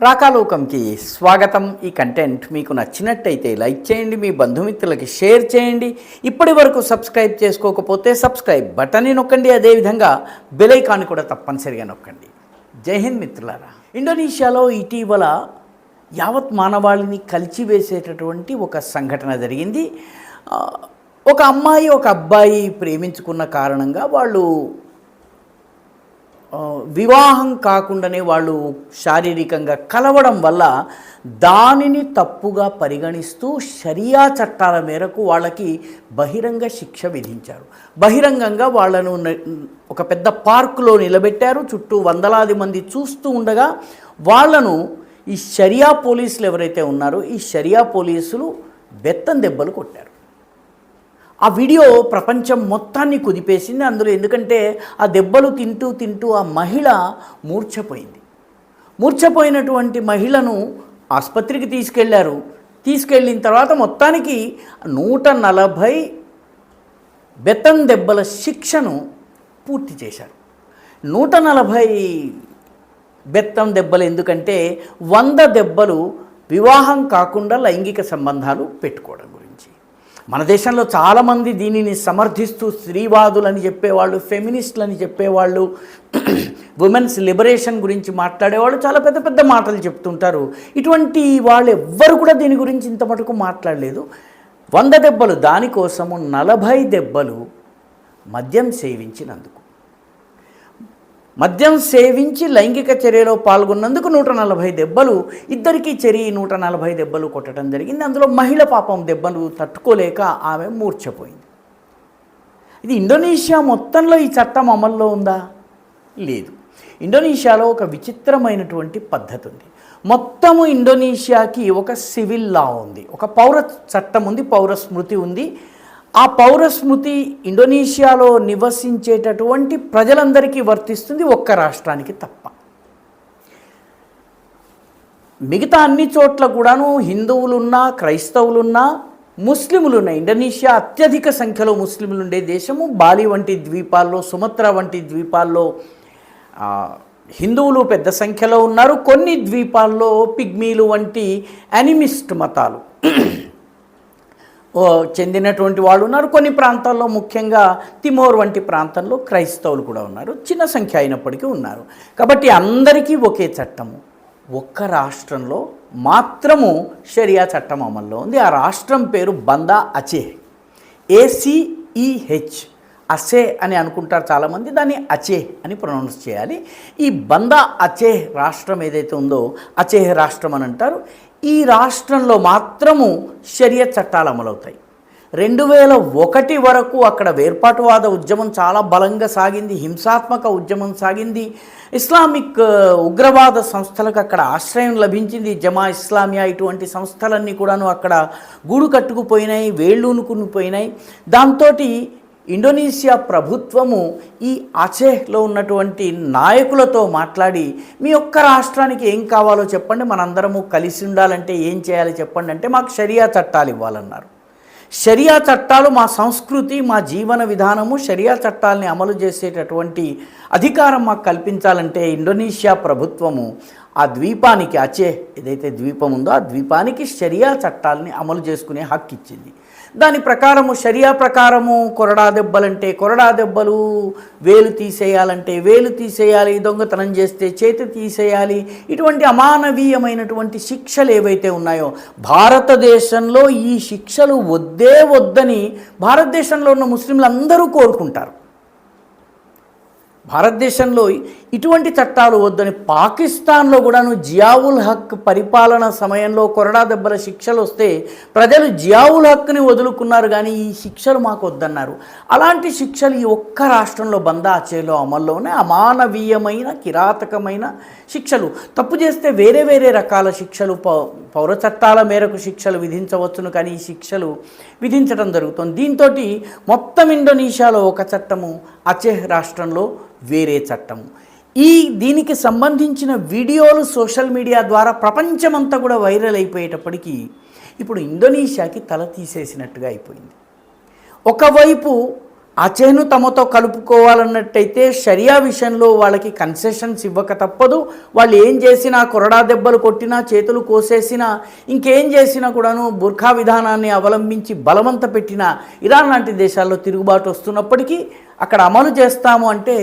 రాకాలోకంకి స్వాగతం. ఈ కంటెంట్ మీకు నచ్చినట్టయితే లైక్ చేయండి, మీ బంధుమిత్రులకి షేర్ చేయండి. ఇప్పటి వరకు సబ్స్క్రైబ్ చేసుకోకపోతే సబ్స్క్రైబ్ బటన్ని నొక్కండి, అదేవిధంగా బెల్ ఐకాన్ కూడా తప్పనిసరిగా నొక్కండి. జై హింద్ మిత్రులారా. ఇండోనేషియాలో ఇటీవల యావత్ మానవాళిని కలిచివేసేటటువంటి ఒక సంఘటన జరిగింది. ఒక అమ్మాయి ఒక అబ్బాయి ప్రేమించుకున్న కారణంగా వాళ్ళు వివాహం కాకుండానే వాళ్ళు శారీరకంగా కలవడం వల్ల దానిని తప్పుగా పరిగణిస్తూ షరియా చట్టాల మేరకు వాళ్ళకి బహిరంగ శిక్ష విధించారు. బహిరంగంగా వాళ్ళను ఒక పెద్ద పార్కులో నిలబెట్టారు. చుట్టూ వందలాది మంది చూస్తూ ఉండగా వాళ్ళను ఈ షరియా పోలీసులు ఎవరైతే ఉన్నారో ఈ షరియా పోలీసులు బెత్తం దెబ్బలు కొట్టారు. ఆ వీడియో ప్రపంచం మొత్తాన్ని కుదిపేసింది. అందులో ఎందుకంటే ఆ దెబ్బలు తింటూ తింటూ ఆ మహిళ మూర్ఛపోయింది. మూర్ఛపోయినటువంటి మహిళను ఆసుపత్రికి తీసుకెళ్లారు. తీసుకెళ్ళిన తర్వాత మొత్తానికి 140 బెత్తం దెబ్బల శిక్షను పూర్తి చేశారు. 140 బెత్తం దెబ్బలు ఎందుకంటే 100 దెబ్బలు వివాహం కాకుండా లైంగిక సంబంధాలు పెట్టుకోవడం గురించి. మన దేశంలో చాలామంది దీనిని సమర్థిస్తూ స్త్రీవాదులని చెప్పేవాళ్ళు, ఫెమినిస్టులని చెప్పేవాళ్ళు, ఉమెన్స్ లిబరేషన్ గురించి మాట్లాడేవాళ్ళు చాలా పెద్ద పెద్ద మాటలు చెప్తుంటారు. ఇటువంటి వాళ్ళు ఎవ్వరు కూడా దీని గురించి ఇంత మటుకు మాట్లాడలేదు. 100 దెబ్బలు దానికోసము, 40 దెబ్బలు మద్యం సేవించినందుకు, మద్యం సేవించి లైంగిక చర్యలో పాల్గొన్నందుకు 140 దెబ్బలు, ఇద్దరికీ 140 దెబ్బలు కొట్టడం జరిగింది. అందులో మహిళ పాపం దెబ్బలు తట్టుకోలేక ఆమె మూర్ఛపోయింది. ఇది ఇండోనేషియా మొత్తంలో ఈ చట్టం అమల్లో ఉందా? లేదు. ఇండోనేషియాలో ఒక విచిత్రమైనటువంటి పద్ధతి ఉంది. మొత్తము ఇండోనేషియాకి ఒక సివిల్ లా ఉంది, ఒక పౌర చట్టం ఉంది, పౌర స్మృతి ఉంది. ఆ పౌర స్మృతి ఇండోనేషియాలో నివసించేటటువంటి ప్రజలందరికీ వర్తిస్తుంది, ఒక్క రాష్ట్రానికి తప్ప. మిగతా అన్ని చోట్ల కూడాను హిందువులున్నా, క్రైస్తవులున్నా, ముస్లిములున్నా. ఇండోనేషియా అత్యధిక సంఖ్యలో ముస్లింలు ఉండే దేశము. బాలి వంటి ద్వీపాల్లో, సుమత్రా వంటి ద్వీపాల్లో హిందువులు పెద్ద సంఖ్యలో ఉన్నారు. కొన్ని ద్వీపాల్లో పిగ్మీలు వంటి యానిమిస్ట్ మతాలు చెందినటువంటి వాళ్ళు ఉన్నారు. కొన్ని ప్రాంతాల్లో, ముఖ్యంగా తిమోర్ వంటి ప్రాంతంలో క్రైస్తవులు కూడా ఉన్నారు. చిన్న సంఖ్య అయినప్పటికీ ఉన్నారు. కాబట్టి అందరికీ ఒకే చట్టము. ఒక్క రాష్ట్రంలో మాత్రము షరియా చట్టం అమల్లో ఉంది. ఆ రాష్ట్రం పేరు బందా అచేహ్. ACEH, అసే అని అనుకుంటారు చాలామంది, దాన్ని అచేహ్ అని ప్రొనౌన్స్ చేయాలి. ఈ బందా అచేహ్ రాష్ట్రం ఏదైతే ఉందో అచేహ్ రాష్ట్రం అని అంటారు. ఈ రాష్ట్రంలో మాత్రము షరియా చట్టాలు అమలవుతాయి. 2001 వరకు అక్కడ వేర్పాటువాద ఉద్యమం చాలా బలంగా సాగింది, హింసాత్మక ఉద్యమం సాగింది. ఇస్లామిక్ ఉగ్రవాద సంస్థలకు అక్కడ ఆశ్రయం లభించింది. జమా ఇస్లామియా ఇటువంటి సంస్థలన్నీ కూడాను అక్కడ గూడు కట్టుకుపోయినాయి, వేళ్ళూనుకుని పోయినాయి. దాంతో ఇండోనేషియా ప్రభుత్వము ఈ అచేహ్లో ఉన్నటువంటి నాయకులతో మాట్లాడి, మీ ఒక్క రాష్ట్రానికి ఏం కావాలో చెప్పండి, మనందరము కలిసి ఉండాలంటే ఏం చేయాలి చెప్పండి అంటే మాకు షరియా చట్టాలు ఇవ్వాలన్నారు. షరియా చట్టాలు మా సంస్కృతి, మా జీవన విధానము, షరియా చట్టాలని అమలు చేసేటటువంటి అధికారం మాకు కల్పించాలంటే ఇండోనేషియా ప్రభుత్వము ఆ ద్వీపానికి, అచేహ్ ఏదైతే ద్వీపం ఉందో ఆ ద్వీపానికి షరియా చట్టాలని అమలు చేసుకునే హక్కు ఇచ్చింది. దాని ప్రకారము, షరియా ప్రకారము కొరడా దెబ్బలంటే కొరడా దెబ్బలు, వేలు తీసేయాలంటే వేలు తీసేయాలి, దొంగతనం చేస్తే చేతి తీసేయాలి. ఇటువంటి అమానవీయమైనటువంటి శిక్షలు ఏవైతే ఉన్నాయో భారతదేశంలో ఈ శిక్షలు వద్దని భారతదేశంలో ఉన్న ముస్లింలు అందరూ కోరుకుంటారు. భారతదేశంలో ఇటువంటి చట్టాలు వద్దని పాకిస్తాన్లో కూడాను జియావుల్ హక్ పరిపాలన సమయంలో కొరడా దెబ్బల శిక్షలు వస్తే ప్రజలు జియావుల్ హక్ని వదులుకున్నారు, కానీ ఈ శిక్షలు మాకు వద్దన్నారు. అలాంటి శిక్షలు ఈ ఒక్క రాష్ట్రంలో బందా అచేహ్లో అమల్లో ఉన్నాయి. అమానవీయమైన, కిరాతకమైన శిక్షలు. తప్పు చేస్తే వేరే వేరే రకాల శిక్షలు, పౌర చట్టాల మేరకు శిక్షలు విధించవచ్చును, కానీ ఈ శిక్షలు విధించడం జరుగుతుంది. దీంతో మొత్తం ఇండోనేషియాలో ఒక చట్టము, అచేహ్ రాష్ట్రంలో వేరే చట్టము. దీనికి సంబంధించిన వీడియోలు సోషల్ మీడియా ద్వారా ప్రపంచమంతా కూడా వైరల్ అయిపోయేటప్పటికీ ఇప్పుడు ఇండోనేషియాకి తల తీసేసినట్టుగా అయిపోయింది. ఒకవైపు అచేహ్ను తమతో కలుపుకోవాలన్నట్టయితే షరియా విషయంలో వాళ్ళకి కన్సెషన్స్ ఇవ్వక తప్పదు. వాళ్ళు ఏం చేసినా, కొరడా దెబ్బలు కొట్టినా, చేతులు కోసేసినా, ఇంకేం చేసినా కూడాను బుర్ఖా విధానాన్ని అవలంబించి బలవంత పెట్టినా, ఇరాన్ లాంటి దేశాల్లో తిరుగుబాటు వస్తున్నప్పటికీ అక్కడ అమలు చేస్తాము అంటే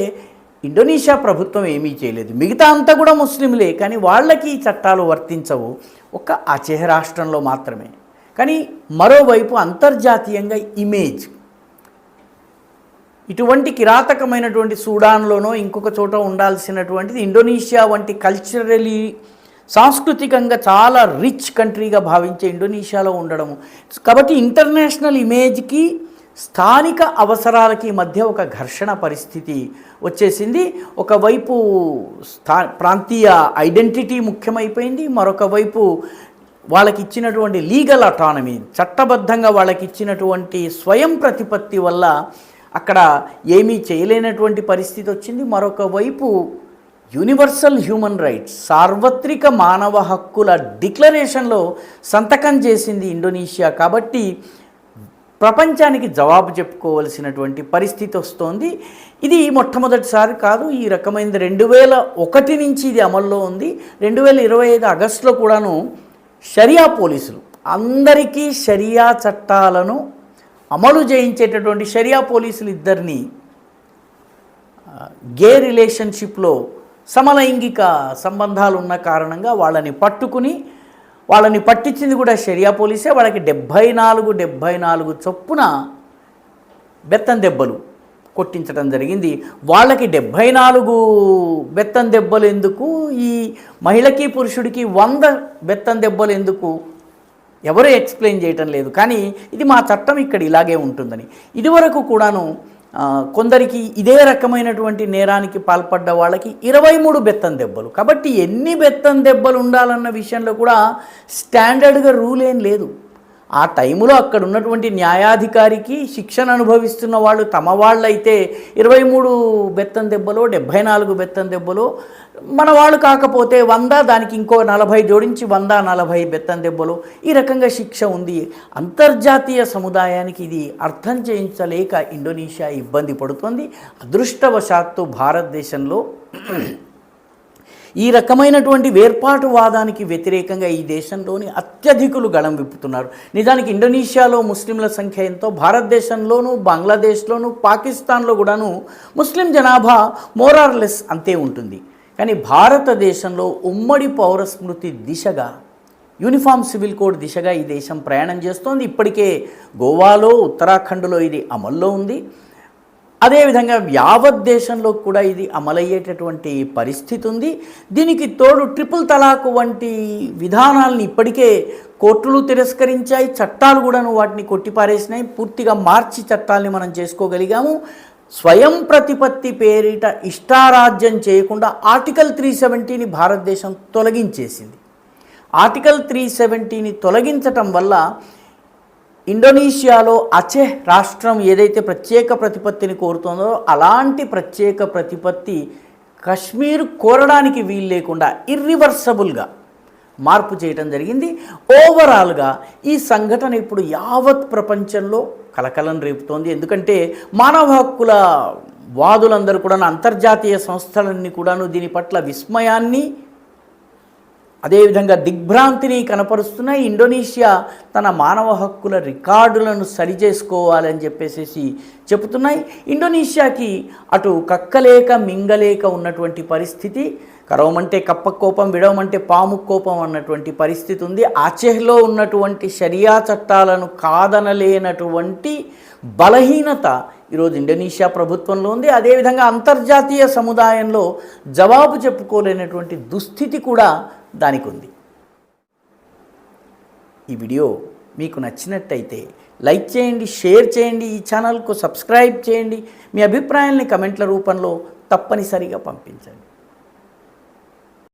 ఇండోనేషియా ప్రభుత్వం ఏమీ చేయలేదు. మిగతా అంతా కూడా ముస్లింలే, కానీ వాళ్ళకి ఈ చట్టాలు వర్తించవు, ఒక్క అచేహ్ రాష్ట్రంలో మాత్రమే. కానీ మరోవైపు అంతర్జాతీయంగా ఇమేజ్ ఇటువంటి కిరాతకమైనటువంటి సూడాన్లోనో ఇంకొక చోట ఉండాల్సినటువంటిది ఇండోనేషియా వంటి కల్చరలీ సాంస్కృతికంగా చాలా రిచ్ కంట్రీగా భావించే ఇండోనేషియాలో ఉండడము. కాబట్టి ఇంటర్నేషనల్ ఇమేజ్కి స్థానిక అవసరాలకి మధ్య ఒక ఘర్షణ పరిస్థితి వచ్చేసింది. ఒకవైపు ప్రాంతీయ ఐడెంటిటీ ముఖ్యమైపోయింది, మరొక వైపు వాళ్ళకి ఇచ్చినటువంటి లీగల్ అటానమీ, చట్టబద్ధంగా వాళ్ళకి ఇచ్చినటువంటి స్వయం ప్రతిపత్తి వల్ల అక్కడ ఏమీ చేయలేనటువంటి పరిస్థితి వచ్చింది. మరొక వైపు యూనివర్సల్ హ్యూమన్ రైట్స్, సార్వత్రిక మానవ హక్కుల డిక్లరేషన్లో సంతకం చేసింది ఇండోనేషియా. కాబట్టి ప్రపంచానికి జవాబు చెప్పుకోవలసినటువంటి పరిస్థితి వస్తోంది. ఇది మొట్టమొదటిసారి కాదు, ఈ రకమైనది 2001 నుంచి ఇది అమల్లో ఉంది. 2025 ఆగస్టులో కూడాను షరియా పోలీసులు, అందరికీ షరియా చట్టాలను అమలు చేయించేటటువంటి షరియా పోలీసులు ఇద్దరిని గే రిలేషన్షిప్లో సమలైంగిక సంబంధాలు ఉన్న కారణంగా వాళ్ళని పట్టించింది కూడా షరియా పోలీసే. వాళ్ళకి 74 చొప్పున బెత్తం దెబ్బలు కొట్టించడం జరిగింది. వాళ్ళకి 74 బెత్తం దెబ్బలు ఎందుకు, ఈ మహిళకి పురుషుడికి 100 బెత్తం దెబ్బలు ఎందుకు, ఎవరూ ఎక్స్ప్లెయిన్ చేయటం లేదు. కానీ ఇది మా చట్టం ఇక్కడ ఇలాగే ఉంటుందని. ఇదివరకు కూడాను కొందరికి ఇదే రకమైనటువంటి నేరానికి పాల్పడ్డ వాళ్ళకి 23 బెత్తం దెబ్బలు. కాబట్టి ఎన్ని బెత్తం దెబ్బలు ఉండాలన్న విషయంలో కూడా స్టాండర్డ్గా రూల్ ఏం లేదు. ఆ టైంలో అక్కడ ఉన్నటువంటి న్యాయాధికారికి శిక్షణ అనుభవిస్తున్న వాళ్ళు తమ వాళ్ళైతే 23 బెత్తం దెబ్బలో 74 బెత్తం దెబ్బలో, మన వాళ్ళు కాకపోతే 100, దానికి ఇంకో 40 జోడించి 140 బెత్తం దెబ్బలు, ఈ రకంగా శిక్ష ఉంది. అంతర్జాతీయ సముదాయానికి ఇది అర్థం చేయించలేక ఇండోనేషియా ఇబ్బంది పడుతుంది. అదృష్టవశాత్తు భారతదేశంలో ఈ రకమైనటువంటి వేర్పాటువాదానికి వ్యతిరేకంగా ఈ దేశంలోని అత్యధికులు గళం విప్పుతున్నారు. నిజానికి ఇండోనేషియాలో ముస్లింల సంఖ్య ఎంతో, భారతదేశంలోనూ బంగ్లాదేశ్లోనూ పాకిస్తాన్లో కూడాను ముస్లిం జనాభా మోరార్లెస్ అంతే ఉంటుంది. కానీ భారతదేశంలో ఉమ్మడి పౌర స్మృతి దిశగా, యూనిఫామ్ సివిల్ కోడ్ దిశగా ఈ దేశం ప్రయాణం చేస్తోంది. ఇప్పటికే గోవాలో, ఉత్తరాఖండ్లో ఇది అమల్లో ఉంది. అదేవిధంగా యావత్ దేశంలో కూడా ఇది అమలయ్యేటటువంటి పరిస్థితి ఉంది. దీనికి తోడు ట్రిపుల్ తలాక్ వంటి విధానాలని ఇప్పటికే కోర్టులు తిరస్కరించాయి, చట్టాలు కూడాను వాటిని కొట్టిపారేసినాయి. పూర్తిగా మార్చి చట్టాలని మనం చేసుకోగలిగాము. స్వయం ప్రతిపత్తి పేరిట ఇష్టారాజ్యం చేయకుండా ఆర్టికల్ 370ని భారతదేశం తొలగించేసింది. ఆర్టికల్ 370ని తొలగించటం వల్ల ఇండోనేషియాలో అచేహ్ రాష్ట్రం ఏదైతే ప్రత్యేక ప్రతిపత్తిని కోరుతుందో అలాంటి ప్రత్యేక ప్రతిపత్తి కశ్మీర్ కోరడానికి వీలు లేకుండా ఇర్రివర్సబుల్గా మార్పు చేయడం జరిగింది. ఓవరాల్గా ఈ సంఘటన ఇప్పుడు యావత్ ప్రపంచంలో కలకలం రేపుతోంది. ఎందుకంటే మానవ హక్కుల వాదులందరూ కూడా, అంతర్జాతీయ సంస్థలన్నీ కూడాను దీని పట్ల విస్మయాన్ని, అదేవిధంగా దిగ్భ్రాంతిని కనపరుస్తున్నాయి. ఇండోనేషియా తన మానవ హక్కుల రికార్డులను సరిచేసుకోవాలని చెప్పేసి చెబుతున్నాయి. ఇండోనేషియాకి అటు కక్కలేక మింగలేక ఉన్నటువంటి పరిస్థితి, కరవమంటే కప్ప కోపం, విడవమంటే పాము కోపం అన్నటువంటి పరిస్థితి ఉంది. ఆచెహ్లో ఉన్నటువంటి షరియా చట్టాలను కాదనలేనటువంటి బలహీనత ఈరోజు ఇండోనేషియా ప్రభుత్వంలో ఉంది. అదేవిధంగా అంతర్జాతీయ సముదాయంలో జవాబు చెప్పుకోలేనటువంటి దుస్థితి కూడా దానికి ఉంది. ఈ వీడియో మీకు నచ్చినట్టయితే లైక్ చేయండి, షేర్ చేయండి, ఈ ఛానల్కు సబ్స్క్రైబ్ చేయండి. మీ అభిప్రాయాల్ని కమెంట్ల రూపంలో తప్పనిసరిగా పంపించండి.